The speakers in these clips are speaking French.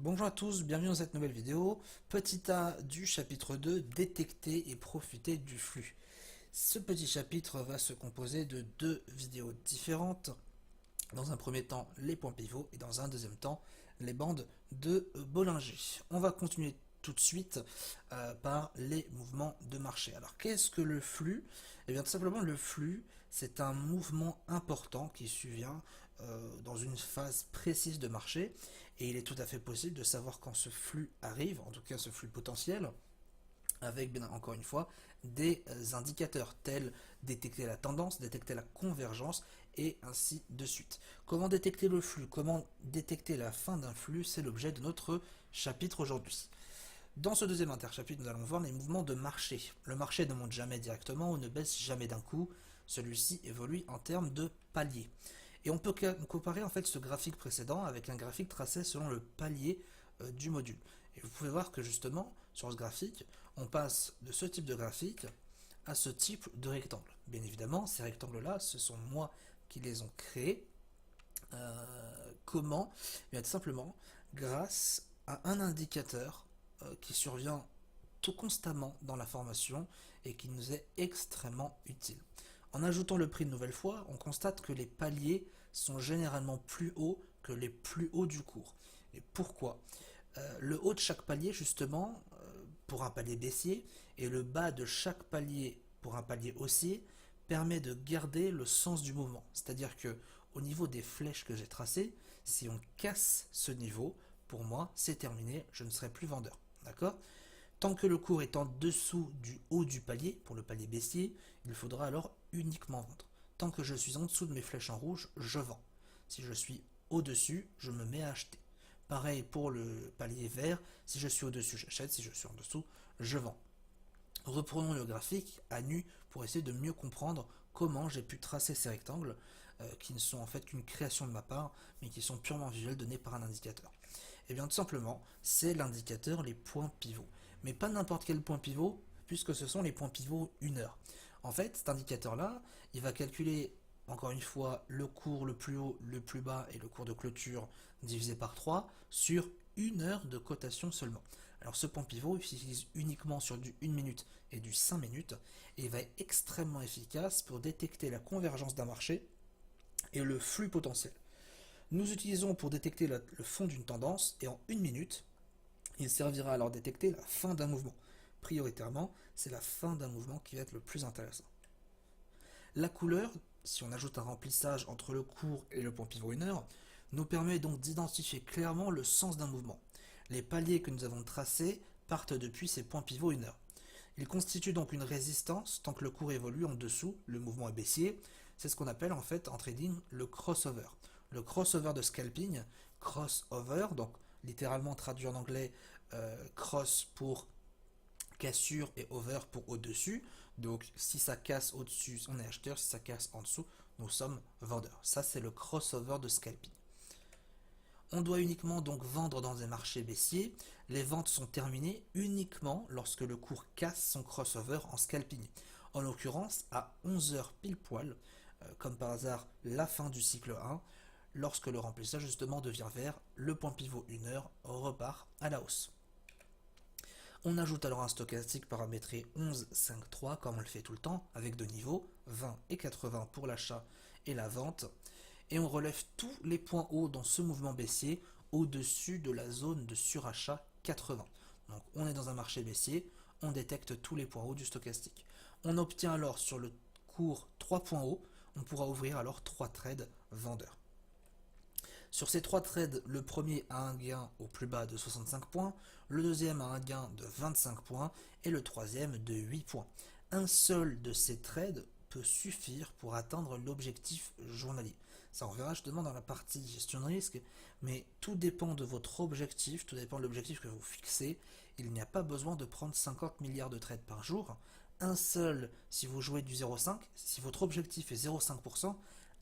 Bonjour à tous, bienvenue dans cette nouvelle vidéo. Petit A du chapitre 2, détecter et profiter du flux. Ce petit chapitre va se composer de deux vidéos différentes. Dans un premier temps, les points pivots et dans un deuxième temps, les bandes de Bollinger. On va continuer tout de suite par les mouvements de marché. Alors qu'est-ce que le flux? Eh bien tout simplement le flux, c'est un mouvement important qui survient dans une phase précise de marché et il est tout à fait possible de savoir quand ce flux arrive, en tout cas ce flux potentiel, avec bien encore une fois des indicateurs tels détecter la tendance, détecter la convergence et ainsi de suite. Comment détecter le flux, comment détecter la fin d'un flux, c'est l'objet de notre chapitre aujourd'hui. Dans ce deuxième interchapitre, nous allons voir les mouvements de marché. Le marché ne monte jamais directement ou ne baisse jamais d'un coup. Celui-ci évolue en termes de paliers. Et on peut comparer en fait ce graphique précédent avec un graphique tracé selon le palier du module. Et vous pouvez voir que justement, sur ce graphique, on passe de ce type de graphique à ce type de rectangle. Bien évidemment, ces rectangles-là, ce sont moi qui les ont créés. Comment? Eh bien, tout simplement grâce à un indicateur qui survient tout constamment dans la formation et qui nous est extrêmement utile. En ajoutant le prix une nouvelle fois, on constate que les paliers sont généralement plus hauts que les plus hauts du cours. Et pourquoi? Le haut de chaque palier, justement, pour un palier baissier, et le bas de chaque palier pour un palier haussier, permet de garder le sens du mouvement. C'est-à-dire que au niveau des flèches que j'ai tracées, si on casse ce niveau, pour moi, c'est terminé, je ne serai plus vendeur. D'accord? Tant que le cours est en dessous du haut du palier, pour le palier baissier, il faudra alors uniquement vendre. Tant que je suis en dessous de mes flèches en rouge, je vends. Si je suis au-dessus, je me mets à acheter. Pareil pour le palier vert, si je suis au-dessus, j'achète, si je suis en dessous, je vends. Reprenons le graphique à nu pour essayer de mieux comprendre comment j'ai pu tracer ces rectangles qui ne sont en fait qu'une création de ma part, mais qui sont purement visuels donnés par un indicateur. Et bien tout simplement, c'est l'indicateur les points pivots. Mais pas n'importe quel point pivot, puisque ce sont les points pivots 1 heure. En fait, cet indicateur-là, il va calculer encore une fois le cours le plus haut, le plus bas et le cours de clôture divisé par 3 sur 1 heure de cotation seulement. Alors ce point pivot il s'utilise uniquement sur du 1 minute et du 5 minutes et va être extrêmement efficace pour détecter la convergence d'un marché et le flux potentiel. Nous utilisons pour détecter le fond d'une tendance et en 1 minute, il servira alors à détecter la fin d'un mouvement. Prioritairement, c'est la fin d'un mouvement qui va être le plus intéressant. La couleur, si on ajoute un remplissage entre le cours et le point pivot 1 heure, nous permet donc d'identifier clairement le sens d'un mouvement. Les paliers que nous avons tracés partent depuis ces points pivot 1 heure. Ils constituent donc une résistance tant que le cours évolue en dessous, le mouvement est baissier. C'est ce qu'on appelle en fait en trading le crossover. Le crossover de scalping, crossover, donc littéralement traduit en anglais cross pour cassure et over pour au-dessus. Donc si ça casse au-dessus, on est acheteur, si ça casse en dessous, nous sommes vendeurs. Ça c'est le crossover de scalping. On doit uniquement donc vendre dans des marchés baissiers. Les ventes sont terminées uniquement lorsque le cours casse son crossover en scalping. En l'occurrence, à 11 heures pile poil, comme par hasard la fin du cycle 1, lorsque le remplissage justement devient vert, le point pivot 1 heure repart à la hausse. On ajoute alors un stochastique paramétré 11, 5, 3 comme on le fait tout le temps, avec deux niveaux, 20 et 80 pour l'achat et la vente. Et on relève tous les points hauts dans ce mouvement baissier au-dessus de la zone de surachat 80. Donc on est dans un marché baissier, on détecte tous les points hauts du stochastique. On obtient alors sur le cours 3 points hauts, on pourra ouvrir alors 3 trades vendeurs. Sur ces 3 trades, le premier a un gain au plus bas de 65 points, le deuxième a un gain de 25 points et le troisième de 8 points. Un seul de ces trades peut suffire pour atteindre l'objectif journalier. Ça on verra justement dans la partie gestion de risque, mais tout dépend de votre objectif, tout dépend de l'objectif que vous fixez. Il n'y a pas besoin de prendre 50 milliards de trades par jour. Un seul, si vous jouez du 0,5, si votre objectif est 0,5%,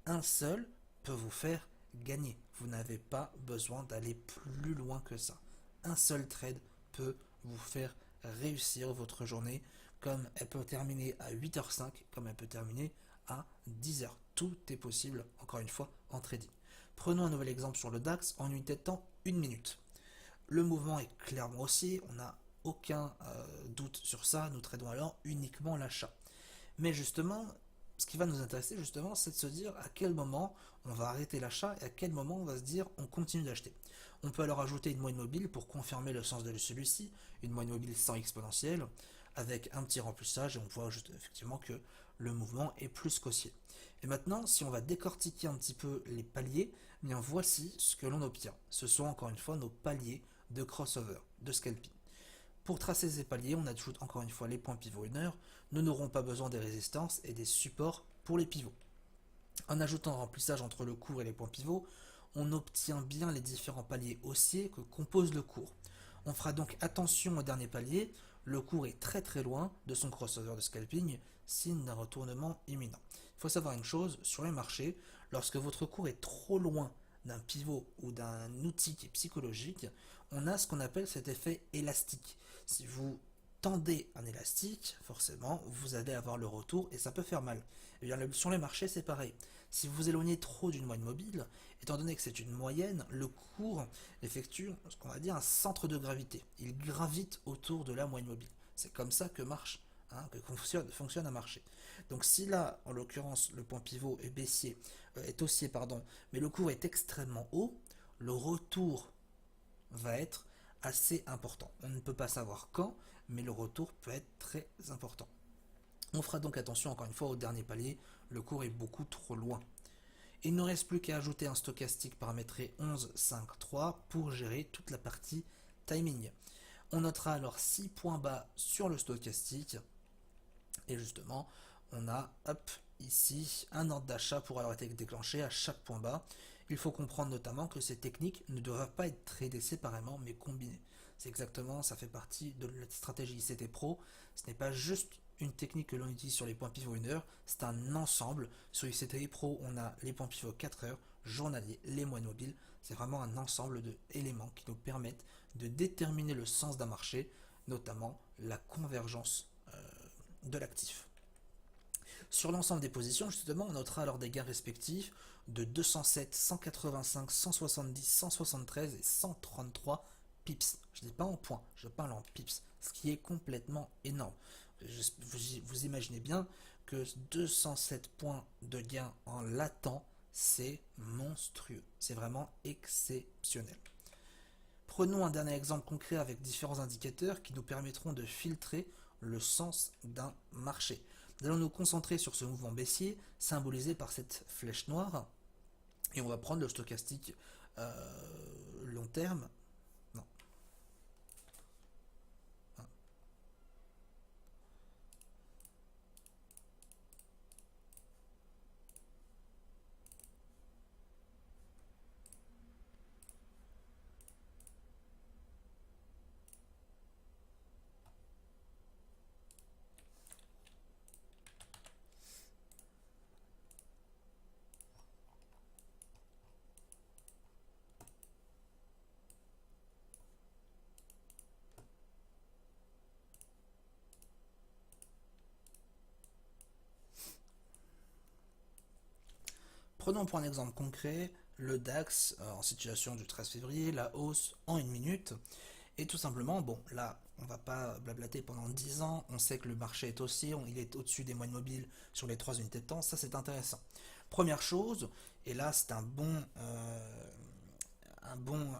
un seul peut vous faire gagner. Vous n'avez pas besoin d'aller plus loin que ça. Un seul trade peut vous faire réussir votre journée, comme elle peut terminer à 8h05, comme elle peut terminer à 10h. Tout est possible, encore une fois, en trading. Prenons un nouvel exemple sur le DAX en unité de temps 1 minute. Le mouvement est clairement haussier, on n'a aucun doute sur ça, nous tradons alors uniquement l'achat. Mais justement, ce qui va nous intéresser justement, c'est de se dire à quel moment on va arrêter l'achat et à quel moment on va se dire on continue d'acheter. On peut alors ajouter une moyenne mobile pour confirmer le sens de celui-ci, une moyenne mobile sans exponentielle, avec un petit remplissage et on voit effectivement que le mouvement est plus qu'haussier. Et maintenant, si on va décortiquer un petit peu les paliers, eh bien voici ce que l'on obtient. Ce sont encore une fois nos paliers de crossover, de scalping. Pour tracer ces paliers, on ajoute encore une fois les points pivots 1 heure. Nous n'aurons pas besoin des résistances et des supports pour les pivots. En ajoutant un remplissage entre le cours et les points pivots, on obtient bien les différents paliers haussiers que compose le cours. On fera donc attention au dernier palier, le cours est très très loin de son crossover de scalping, signe d'un retournement imminent. Il faut savoir une chose, sur les marchés, lorsque votre cours est trop loin d'un pivot ou d'un outil qui est psychologique, on a ce qu'on appelle cet effet élastique. Si vous tendez un élastique, forcément, vous allez avoir le retour et ça peut faire mal. Et bien, sur les marchés, c'est pareil. Si vous vous éloignez trop d'une moyenne mobile, étant donné que c'est une moyenne, le cours effectue ce qu'on va dire un centre de gravité. Il gravite autour de la moyenne mobile. C'est comme ça que marche, que fonctionne un marché. Donc si là, en l'occurrence, le point pivot est baissier, est haussier, pardon, mais le cours est extrêmement haut, le retour va être assez important. On ne peut pas savoir quand, mais le retour peut être très important. On fera donc attention encore une fois au dernier palier, le cours est beaucoup trop loin. Il ne reste plus qu'à ajouter un stochastique paramétré 11, 5, 3 pour gérer toute la partie timing. On notera alors 6 points bas sur le stochastique et justement on a ici un ordre d'achat pour alors être déclenché à chaque point bas. Il faut comprendre notamment que ces techniques ne doivent pas être tradées séparément mais combinées. C'est exactement, ça fait partie de la stratégie ICT Pro. Ce n'est pas juste une technique que l'on utilise sur les points pivots 1 heure, c'est un ensemble. Sur ICT Pro, on a les points pivots 4 heures, journaliers, les moyennes mobiles. C'est vraiment un ensemble d'éléments qui nous permettent de déterminer le sens d'un marché, notamment la convergence de l'actif. Sur l'ensemble des positions, justement, on notera alors des gains respectifs de 207, 185, 170, 173 et 133 pips. Je ne dis pas en points, je parle en pips, ce qui est complètement énorme. Vous imaginez bien que 207 points de gain en latent, c'est monstrueux. C'est vraiment exceptionnel. Prenons un dernier exemple concret avec différents indicateurs qui nous permettront de filtrer le sens d'un marché. Nous allons nous concentrer sur ce mouvement baissier symbolisé par cette flèche noire et on va prendre le stochastique long terme. Non. Prenons pour un exemple concret le DAX en situation du 13 février, la hausse en une minute. Et tout simplement, bon, là, on va pas blablater pendant 10 ans, on sait que le marché est haussier, il est au-dessus des moyennes mobiles sur les 3 unités de temps, ça c'est intéressant. Première chose, et là c'est un bon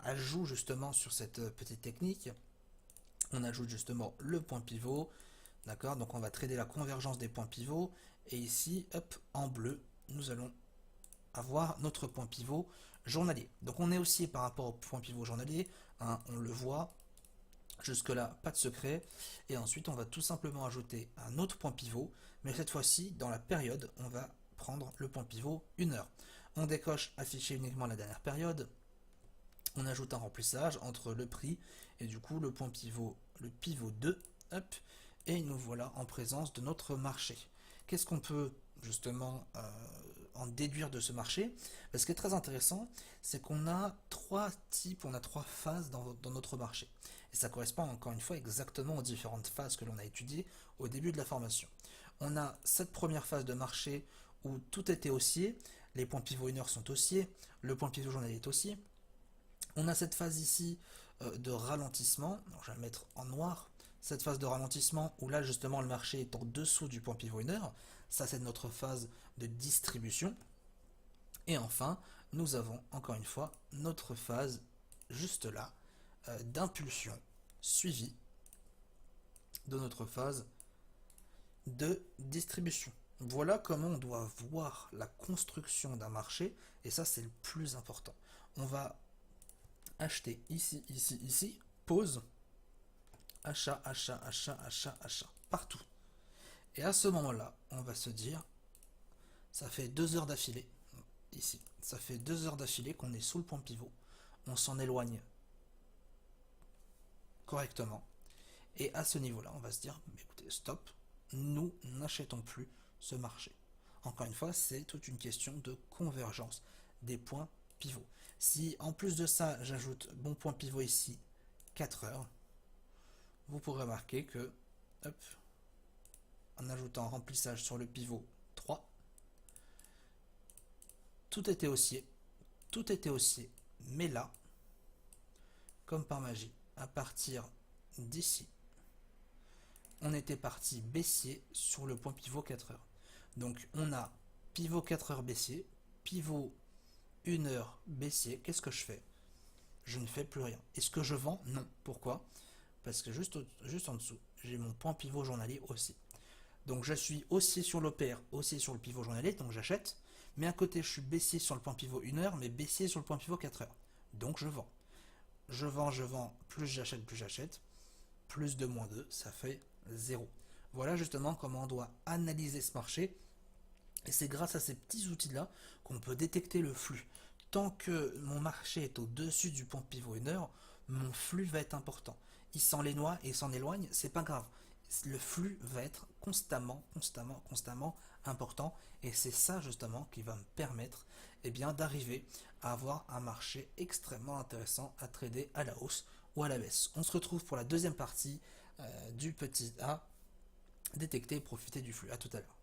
ajout justement sur cette petite technique, on ajoute justement le point pivot, d'accord, donc on va trader la convergence des points pivots, et ici, hop, en bleu, nous allons avoir notre point pivot journalier. Donc on est haussier par rapport au point pivot journalier, on le voit, jusque là pas de secret, et ensuite on va tout simplement ajouter un autre point pivot, mais cette fois-ci dans la période on va prendre le point pivot 1 heure. On décoche afficher uniquement la dernière période, on ajoute un remplissage entre le prix et du coup le point pivot, le pivot 2, hop, et nous voilà en présence de notre marché. Qu'est-ce qu'on peut justement en déduire de ce marché? Ce qui est très intéressant, c'est qu'on a trois types, on a trois phases dans notre marché. Et ça correspond encore une fois exactement aux différentes phases que l'on a étudiées au début de la formation. On a cette première phase de marché où tout était haussier, les points pivots 1 heure sont haussiers, le point pivot journalier est haussier. On a cette phase ici de ralentissement, donc je vais la mettre en noir, cette phase de ralentissement où là justement le marché est en dessous du point pivot 1 heure, ça c'est notre phase de distribution. Et enfin, nous avons encore une fois notre phase juste là d'impulsion suivie de notre phase de distribution. Voilà comment on doit voir la construction d'un marché, et ça c'est le plus important. On va acheter ici, ici, ici, pause, achat, achat, achat, achat, achat, partout. Et à ce moment-là, on va se dire, ça fait 2 heures d'affilée, ici, ça fait 2 heures d'affilée qu'on est sous le point pivot, on s'en éloigne correctement, et à ce niveau-là, on va se dire, écoutez, stop, nous n'achetons plus ce marché. Encore une fois, c'est toute une question de convergence des points pivots. Si en plus de ça, j'ajoute bon point pivot ici, 4 heures, vous pourrez remarquer que, hop, en ajoutant remplissage sur le pivot 3, tout était haussier, mais là, comme par magie, à partir d'ici, on était parti baissier sur le point pivot 4 heures. Donc on a pivot 4 heures baissier, pivot 1 heure baissier. Qu'est-ce que je fais? Je ne fais plus rien. Est-ce que je vends? Non. Pourquoi? Parce que juste en dessous, j'ai mon point pivot journalier aussi. Donc je suis haussier sur l'OPR, haussier sur le pivot journalier, donc j'achète. Mais à côté, je suis baissier sur le point pivot 1 heure, mais baissier sur le point pivot 4 heures. Donc je vends. Je vends, plus j'achète, plus j'achète. Plus de moins 2, ça fait 0. Voilà justement comment on doit analyser ce marché. Et c'est grâce à ces petits outils-là qu'on peut détecter le flux. Tant que mon marché est au-dessus du point pivot 1 heure, mon flux va être important. Il s'en éloigne, c'est pas grave. Le flux va être constamment important. Et c'est ça justement qui va me permettre d'arriver à avoir un marché extrêmement intéressant à trader à la hausse ou à la baisse. On se retrouve pour la deuxième partie du petit A, détecter et profiter du flux. À tout à l'heure.